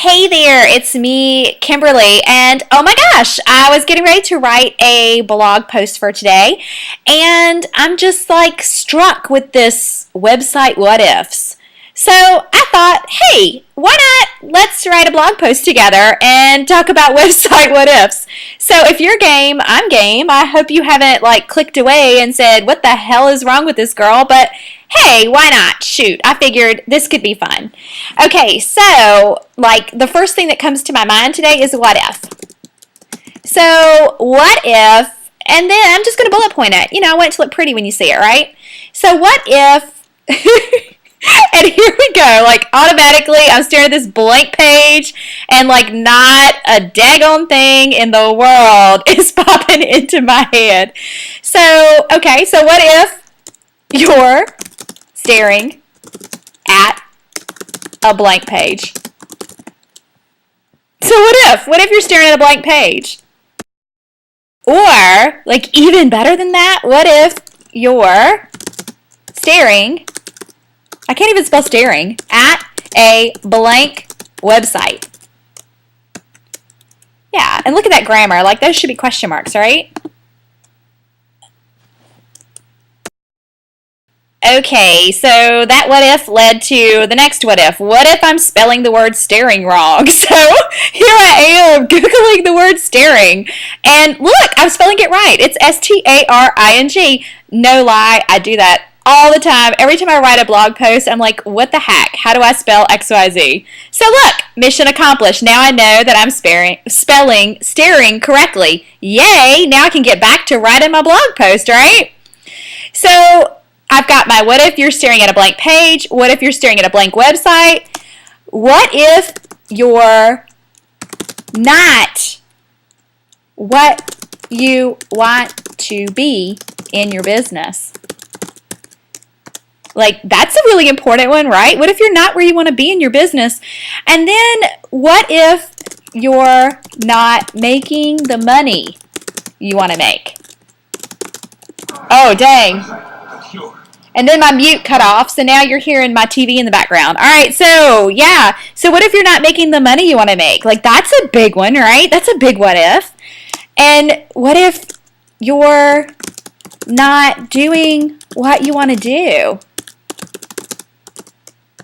Hey there, it's me, Kimberly, and oh my gosh, I was getting ready to write a blog post for today, and I'm just like struck with this website what ifs. So I thought, hey, why not? Let's write a blog post together and talk about website what ifs. So if you're game, I'm game. I hope you haven't like clicked away and said, what the hell is wrong with this girl? But hey, why not? Shoot, I figured this could be fun. Okay, so like the first thing that comes to my mind today is what if. So what if, and then I'm just going to bullet point it. You know, I want it to look pretty when you see it, right? So what if, and here we go, like automatically I'm staring at this blank page and like not a daggone thing in the world is popping into my head. So, okay, so what if you're staring at a blank page? So what if you're staring at a blank page? Or, like even better than that, what if you're staring, I can't even spell staring, at a blank website? Yeah, and look at that grammar, like those should be question marks, right? Okay, so that what if led to the next what if. What if I'm spelling the word staring wrong? So here I am Googling the word staring, and look, I'm spelling it right. It's S-T-A-R-I-N-G. No lie, I do that all the time. Every time I write a blog post, I'm like, what the heck? How do I spell XYZ? So look, mission accomplished. Now I know that I'm spelling staring correctly. Yay, now I can get back to writing my blog post, right? So I've got my what if you're staring at a blank page, what if you're staring at a blank website, what if you're not what you want to be in your business. Like, that's a really important one, right? What if you're not where you want to be in your business? And then what if you're not making the money you want to make? Oh, dang. And then my mute cut off, so now you're hearing my TV in the background. All right, so yeah. So what if you're not making the money you want to make? Like, that's a big one, right? That's a big what if. And what if you're not doing what you want to do?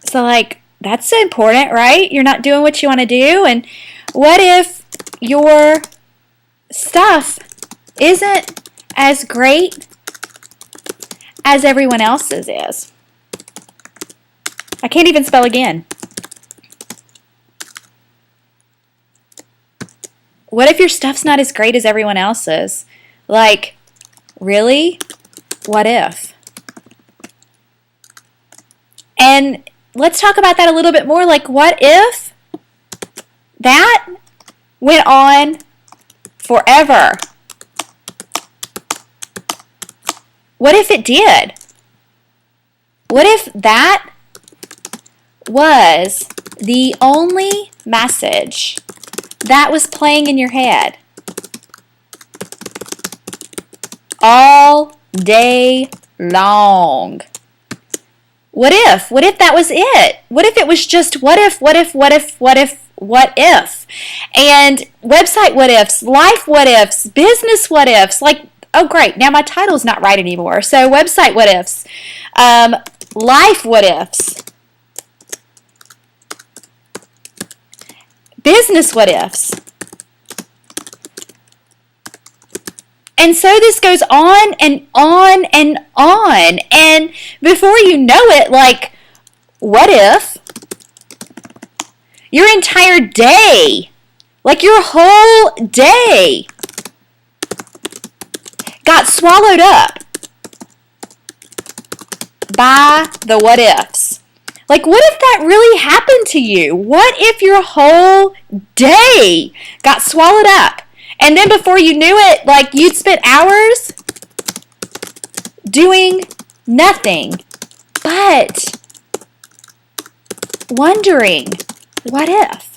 So, like, that's important, right? You're not doing what you want to do. And what if your stuff isn't as great as everyone else's is? I can't even spell again. What if your stuff's not as great as everyone else's? Like, really? What if? And let's talk about that a little bit more. Like, what if that went on forever? What if it did? What if that was the only message that was playing in your head all day long? What if? What if that was it? What if it was just what if, what if, what if, what if, what if? And website what ifs, life what ifs, business what ifs, like, oh great, now my title's not right anymore. So website what ifs, life what ifs, business what ifs. And so this goes on and on and on. And before you know it, like, what if your entire day, like your whole day, got swallowed up by the what ifs? Like, what if that really happened to you? What if your whole day got swallowed up? And then before you knew it, like, you'd spent hours doing nothing but wondering, what if?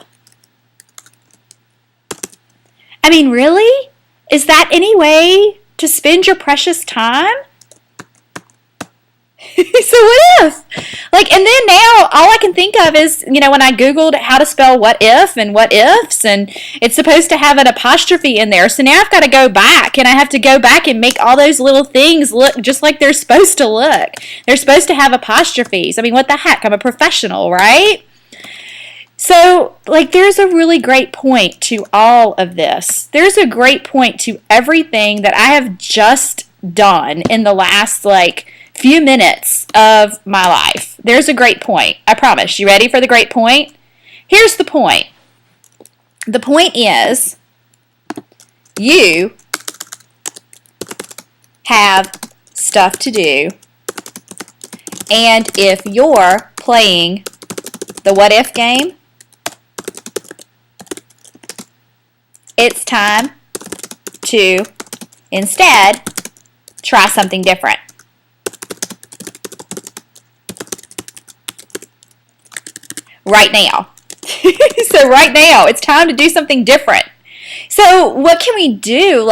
I mean, really? Is that any way to spend your precious time? So what if? Like, and then now all I can think of is, when I Googled how to spell what if and what ifs, and it's supposed to have an apostrophe in there. So now I've got to go back, and I have to go back and make all those little things look just like they're supposed to look. They're supposed to have apostrophes. I mean, what the heck? I'm a professional, right? So, there's a really great point to all of this. There's a great point to everything that I have just done in the last, few minutes of my life. There's a great point. I promise. You ready for the great point? Here's the point. The point is, you have stuff to do, and if you're playing the what if game, it's time to instead try something different. Right now. So right now, it's time to do something different. So what can we do?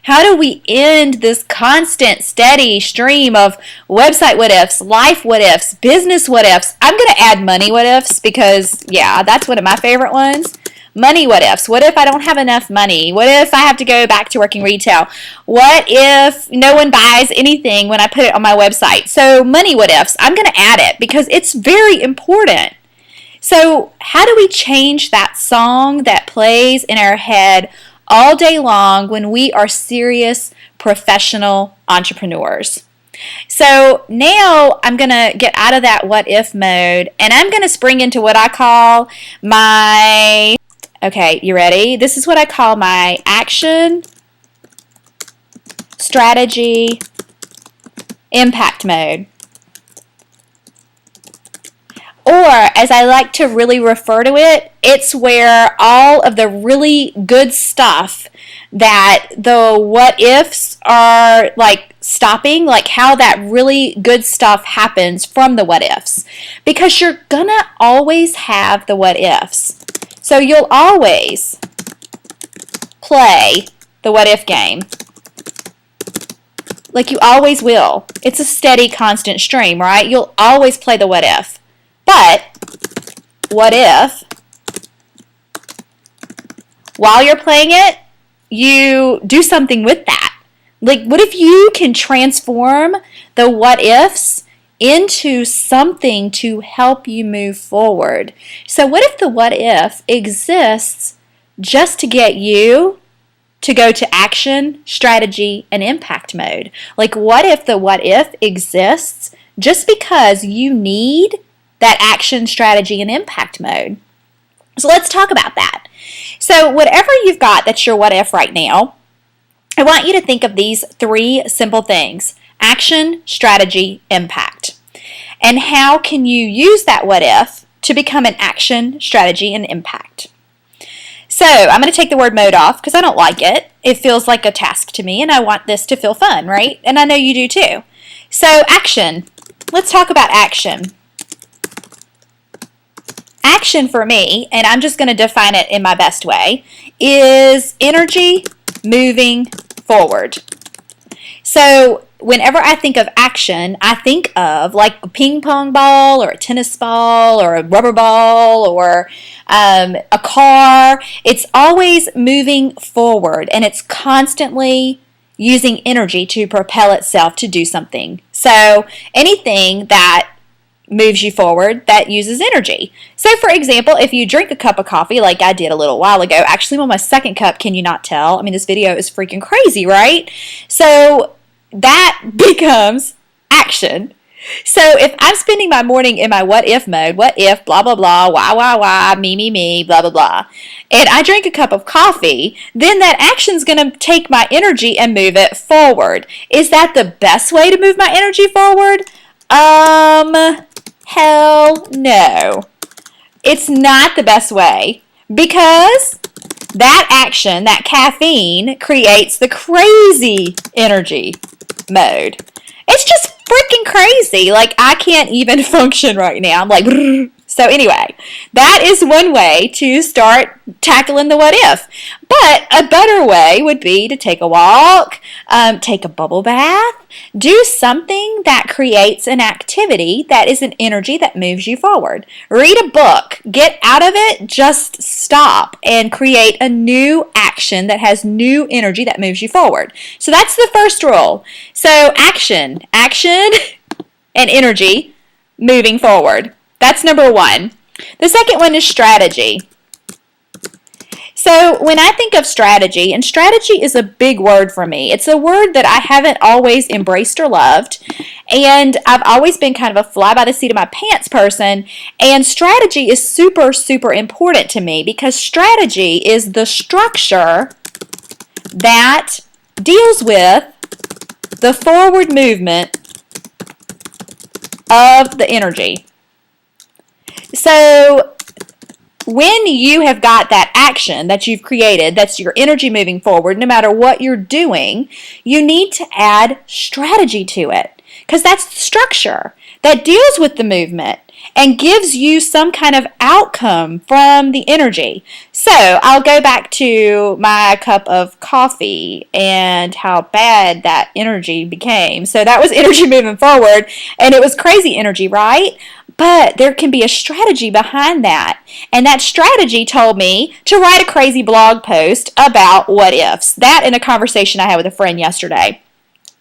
How do we end this constant, steady stream of website what ifs, life what ifs, business what ifs? I'm going to add money what ifs because, yeah, that's one of my favorite ones. Money what ifs. What if I don't have enough money? What if I have to go back to working retail? What if no one buys anything when I put it on my website? So money what ifs. I'm going to add it because it's very important. So how do we change that song that plays in our head all day long when we are serious professional entrepreneurs? So now I'm going to get out of that what if mode, and I'm going to spring into what I call my, okay, you ready? This is what I call my action, strategy, impact mode. Or, as I like to really refer to it, it's where all of the really good stuff that the what ifs are stopping, how that really good stuff happens from the what ifs. Because you're gonna always have the what ifs. So you'll always play the what if game. You always will. It's a steady, constant stream, right? You'll always play the what if. But what if, while you're playing it, you do something with that? What if you can transform the what ifs into something to help you move forward? So what if the what if exists just to get you to go to action, strategy, and impact mode? What if the what if exists just because you need that action, strategy, and impact mode? So let's talk about that. So whatever you've got that's your what if right now, I want you to think of these three simple things: action, strategy, impact. And how can you use that what if to become an action, strategy, and impact? So I'm going to take the word mode off because I don't like it. It feels like a task to me, and I want this to feel fun, right? And I know you do too. So action. Let's talk about action. Action for me, and I'm just going to define it in my best way, is energy moving forward. So whenever I think of action, I think of a ping pong ball or a tennis ball or a rubber ball or a car. It's always moving forward, and it's constantly using energy to propel itself to do something. So anything that moves you forward that uses energy. So for example, if you drink a cup of coffee like I did a little while ago, actually I'm on my second cup, can you not tell? I mean, this video is freaking crazy, right? So that becomes action. So if I'm spending my morning in my what if mode, what if, blah, blah, blah, why, me, blah, blah, blah, and I drink a cup of coffee, then that action's going to take my energy and move it forward. Is that the best way to move my energy forward? Hell no. It's not the best way, because that action, that caffeine, creates the crazy energy mode. It's just freaking crazy. I can't even function right now. I'm So anyway, that is one way to start tackling the what if. But a better way would be to take a walk, take a bubble bath, do something that creates an activity that is an energy that moves you forward. Read a book, get out of it, just stop and create a new action that has new energy that moves you forward. So that's the first rule. So action and energy moving forward. That's number one. The second one is strategy. So when I think of strategy, and strategy is a big word for me. It's a word that I haven't always embraced or loved, and I've always been kind of a fly by the seat of my pants person, and strategy is super, super important to me because strategy is the structure that deals with the forward movement of the energy. So when you have got that action that you've created, that's your energy moving forward, no matter what you're doing, you need to add strategy to it because that's the structure that deals with the movement and gives you some kind of outcome from the energy. So I'll go back to my cup of coffee and how bad that energy became. So that was energy moving forward, and it was crazy energy, right? But there can be a strategy behind that. And that strategy told me to write a crazy blog post about what ifs. That in a conversation I had with a friend yesterday.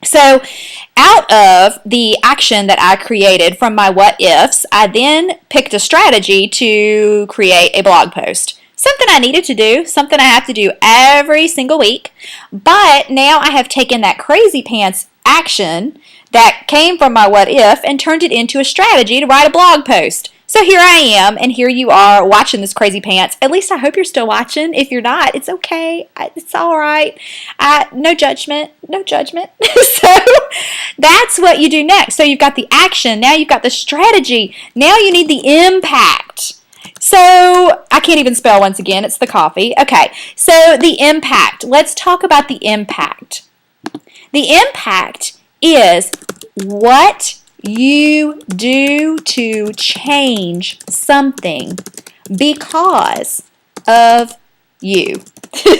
So out of the action that I created from my what ifs, I then picked a strategy to create a blog post. Something I needed to do, something I have to do every single week. But now I have taken that crazy pants action that came from my what if and turned it into a strategy to write a blog post. So here I am, and here you are watching this crazy pants. At least I hope you're still watching. If you're not, it's okay. It's all right. No judgment. No judgment. So that's what you do next. So you've got the action. Now you've got the strategy. Now you need the impact. So I can't even spell once again. It's the coffee. Okay. So the impact. Let's talk about the impact. The impact is what you do to change something because of you.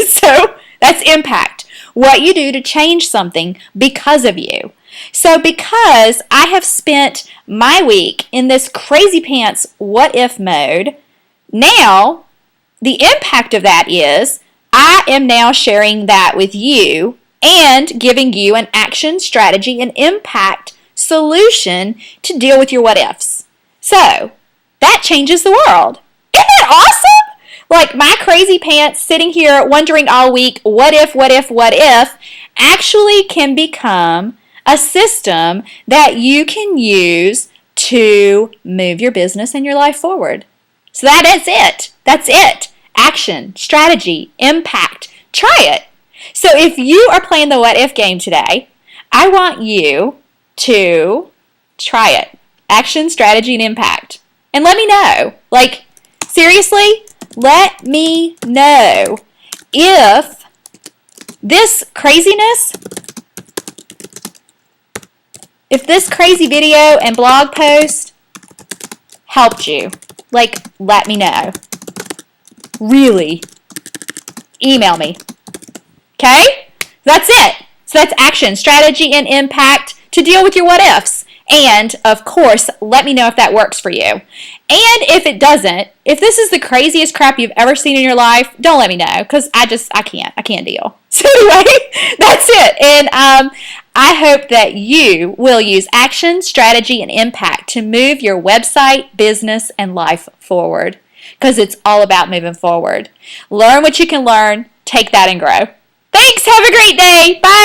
So that's impact. What you do to change something because of you. So because I have spent my week in this crazy pants what if mode, now the impact of that is I am now sharing that with you and giving you an action, strategy, and impact solution to deal with your what ifs. So that changes the world. Isn't that awesome? Like my crazy pants sitting here wondering all week, what if, actually can become a system that you can use to move your business and your life forward. So that is it. That's it. Action, strategy, impact. Try it. So if you are playing the what if game today, I want you to try it. Action, strategy, and impact. And let me know. Like, seriously, let me know if this craziness, if this crazy video and blog post helped you. Like, let me know. Really. Email me. Okay? That's it. So that's action, strategy, and impact to deal with your what ifs. And, of course, let me know if that works for you. And if it doesn't, if this is the craziest crap you've ever seen in your life, don't let me know, because I can't deal. So anyway, that's it. And I hope that you will use action, strategy, and impact to move your website, business, and life forward, because it's all about moving forward. Learn what you can learn, take that and grow. Thanks. Have a great day. Bye.